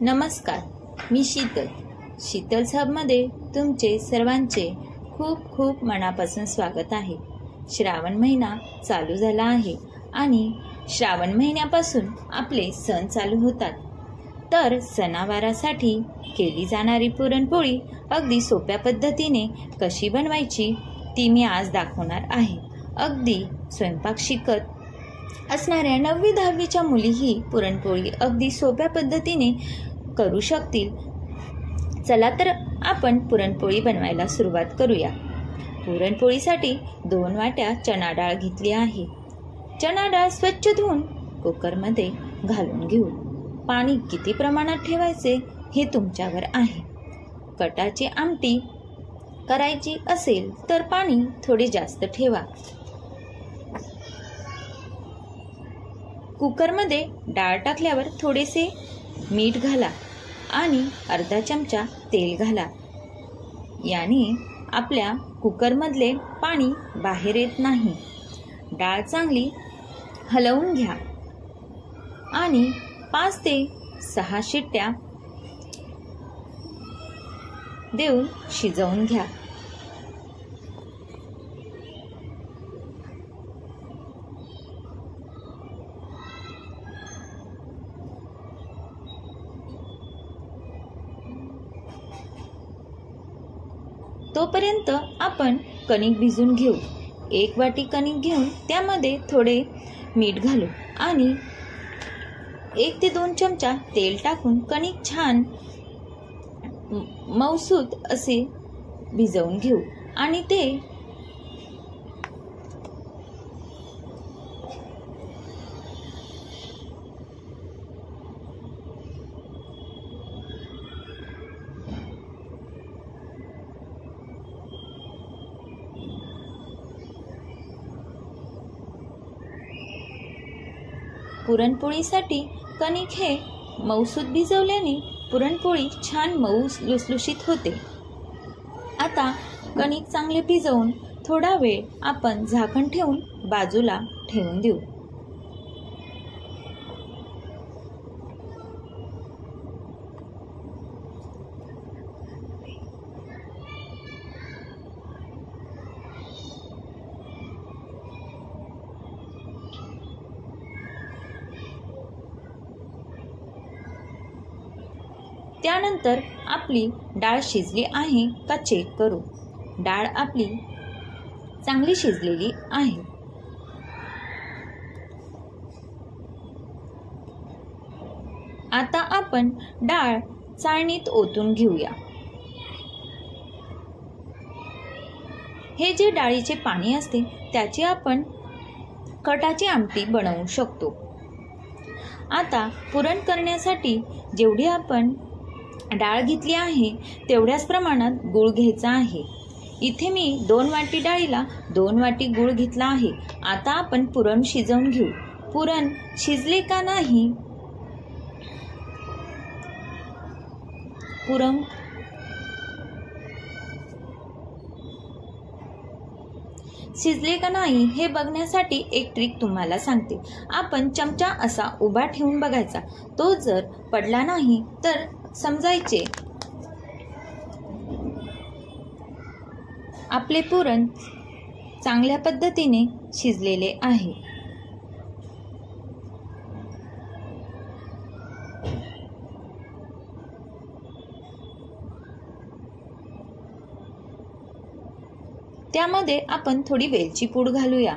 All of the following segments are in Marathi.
नमस्कार, मी शीतल हबमध्ये तुमचे सर्वांचे खूप खूप मनापासून स्वागत आहे। श्रावण महिना चालू झाला आहे आणि श्रावण महिन्यापासून आपले सण चालू होतात। तर सणावारासाठी केली जाणारी पुरणपोळी अगदी सोप्या पद्धतीने कशी बनवायची ती मी आज दाखवणार आहे। अगदी स्वयंपाक शिकत असणाऱ्या 9वी-10वीच्या मुलीही पुरणपोळी अगदी सोप्या पद्धतीने करू शकतील। चला तर आपण पुरणपोळी बनवायला सुरुवात करूया। पुरणपोळीसाठी 2 वाट्या चणा डाळ घेतली आहे। चणा डाळ स्वच्छ धुवून कुकरमध्ये घालून घेऊ। पाणी किती प्रमाणात ठेवायचे हे तुमच्यावर आहे। कटाची आमटी करायची असेल तर पाणी थोडे जास्त ठेवा। कुकरमध्ये डाळ टाकल्यावर थोडेसे मीठ घाला आणि अर्धा चमचा तेल घाला। याने आपल्या कुकरमधले पाणी बाहेर येत नाही। डाळ चांगली हलवून घ्या आणि 5 ते 6 शिट्ट्या देऊन शिजवून घ्या। तोपर्यंत आपण कणिक भिजवून घेऊ। 1 वाटी कणिक घेऊन त्यामध्ये थोडे मीठ घालू आणि 1 ते 2 चमचा तेल टाकून कणिक छान मऊसूत असे भिजवून घेऊ आणि ते पुरणपोळीसाठी कणिक हे मऊसूत भिजवल्याने पुरणपोळी छान मऊ लुसलुशीत होते। आता कणिक चांगले भिजवून थोडा वेळ आपण झाकण ठेवून बाजूला ठेवून देऊ। त्यानंतर आपली डाळ शिजली आहे का चेक करू। डाळ आपली चांगली शिजलेली आहे। आता आपण डाळ चाळणीत ओतून घेऊया। हे जे डाळीचे पाणी असते त्याची आपण कटाची आमटी बनवू शकतो। आता पुरण करण्यासाठी जेवढी आपण डाळ घेतली आहे तेवढ्याच प्रमाणात गूळ घ्यायचा आहे। इथे मी 2 वाटी डाळीला 2 वाटी गूळ घेतला आहे। आता आपण पुरण शिजवून घेऊ। पुरण शिजले का नाही शिजले का नाही हे बघण्यासाठी एक ट्रिक तुम्हाला सांगते। आपण चमचा असा उभा ठेवून बघायचा। तो जर पडला नाही तर समजायचे आपले पुरण चांगल्या पद्धतीने शिजलेले आहे। त्यामध्ये आपण थोडी वेलची पूड घालूया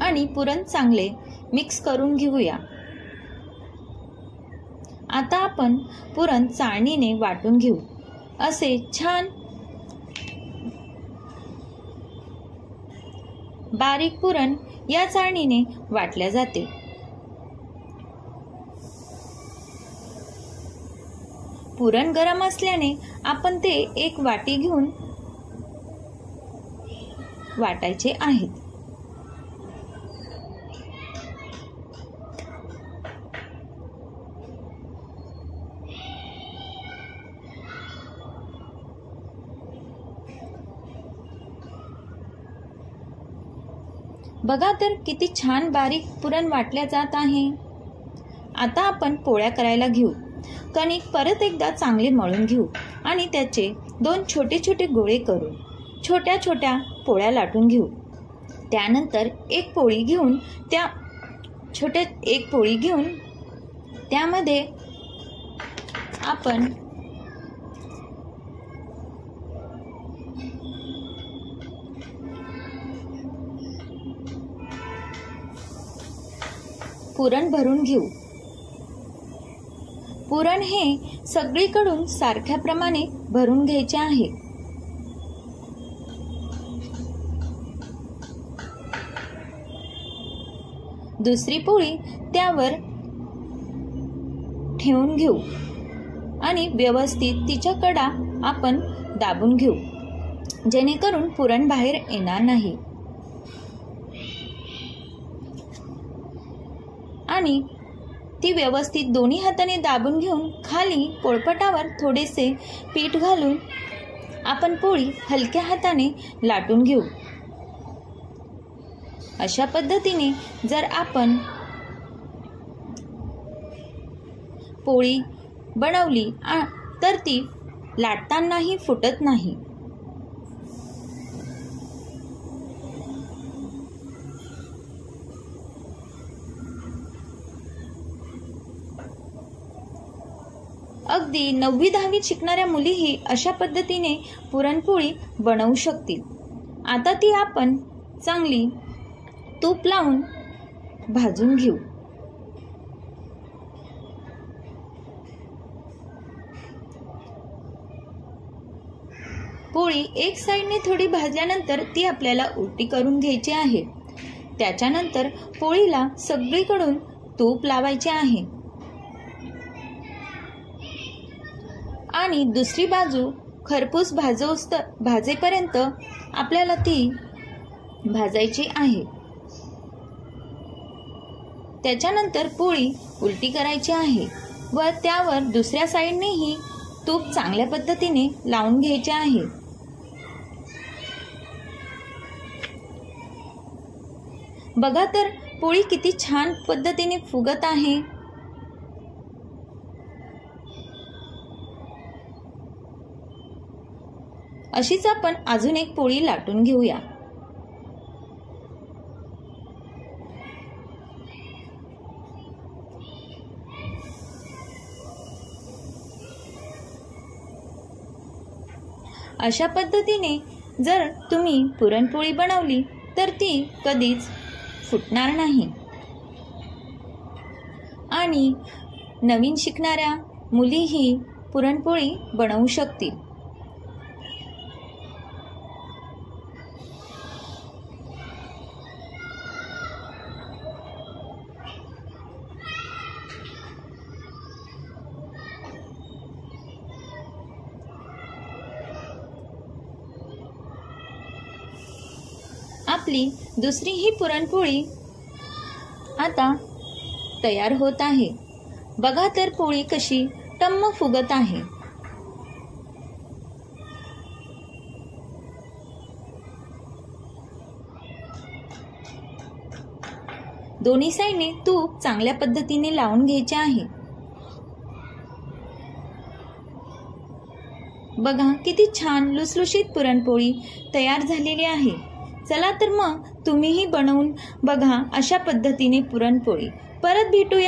आणि पुरण चांगले मिक्स करून घेऊया। आता आपण पुरण चाळणीने वाटून घेऊ। असे छान बारीक पुरण या चाळणीने वाटले जाते। पुरण गरम असल्याने आपण ते 1 वाटी घेऊन वाटायचे आहेत। बघा तर किती छान बारीक पुरण वाटल्या जात आहे। आता आपण पोळ्या करायला घेऊ. कणिक परत एकदा चांगले मळून घेऊ आणि त्याचे 2 छोटे छोटे गोळे करून छोट्या छोट्या पोळ्या लाटून घेऊ. त्यानंतर एक पोळी घेऊन त्यामध्ये आपण पुरण भरून घेऊ. पुरण हे सगळीकडून सारख्या प्रमाणे भरून घ्यायचे आहे. दुसरी पोळी त्यावर ठेवून घेऊ आणि व्यवस्थित तिच्या कडा आपण दाबून घेऊ, जेणेकरून पुरण बाहेर येणार नाही. आणि ती व्यवस्थित दोन्ही हाताने दाबून घेऊन खाली पोळपाटावर थोडेसे पीठ घालून आपण पोळी हलक्या हाताने लाटून घेऊ. अशा पद्धतीने जर आपण पोळी बनवली तर ती लाटतानाही फुटत नाही. अगदी 9वी-10वीत शिकणाऱ्या मुलीही अशा पद्धतीने पुरणपोळी बनवू शकतील. आता ती आपण चांगली तूप लावून भाजून घेऊ. पोळी एक साईडने थोडी भाजल्यानंतर ती आपल्याला उलटी करून घ्यायची आहे. त्याच्यानंतर पोळीला सगळीकडून तूप लावायचे आहे आणि दुसरी बाजू खरपूस भाजेपर्यंत आपल्याला ती भाजायची आहे. त्याच्यानंतर पोळी उलटी करायची आहे व त्यावर दुसऱ्या साईडनेही तूप चांगल्या पद्धतीने लावून घ्यायचे आहे. बघा तर पोळी किती छान पद्धतीने फुगत आहे. अशीच आपण अजून एक पोळी लाटून घेऊया. अशा पद्धतीने जर तुम्ही पुरणपोळी बनवली तर ती कधीच फुटणार नाही आणि नवीन शिकणाऱ्या मुलीही पुरणपोळी बनवू शकतील. आपली दुसरी ही पुरणपोळी आता तयार होत आहे. बघा तर पोळी कशी टम्म फुगत आहे. दोन्ही साईडने तूप चांगल्या पद्धतीने लावून घ्यायचे आहे. बघा किती छान लुसलुशीत पुरणपोळी तयार झालेली आहे. चला तर मग तुम्हीही बनवून बघा अशा पद्धतीने पुरणपोळी. परत भेटूया.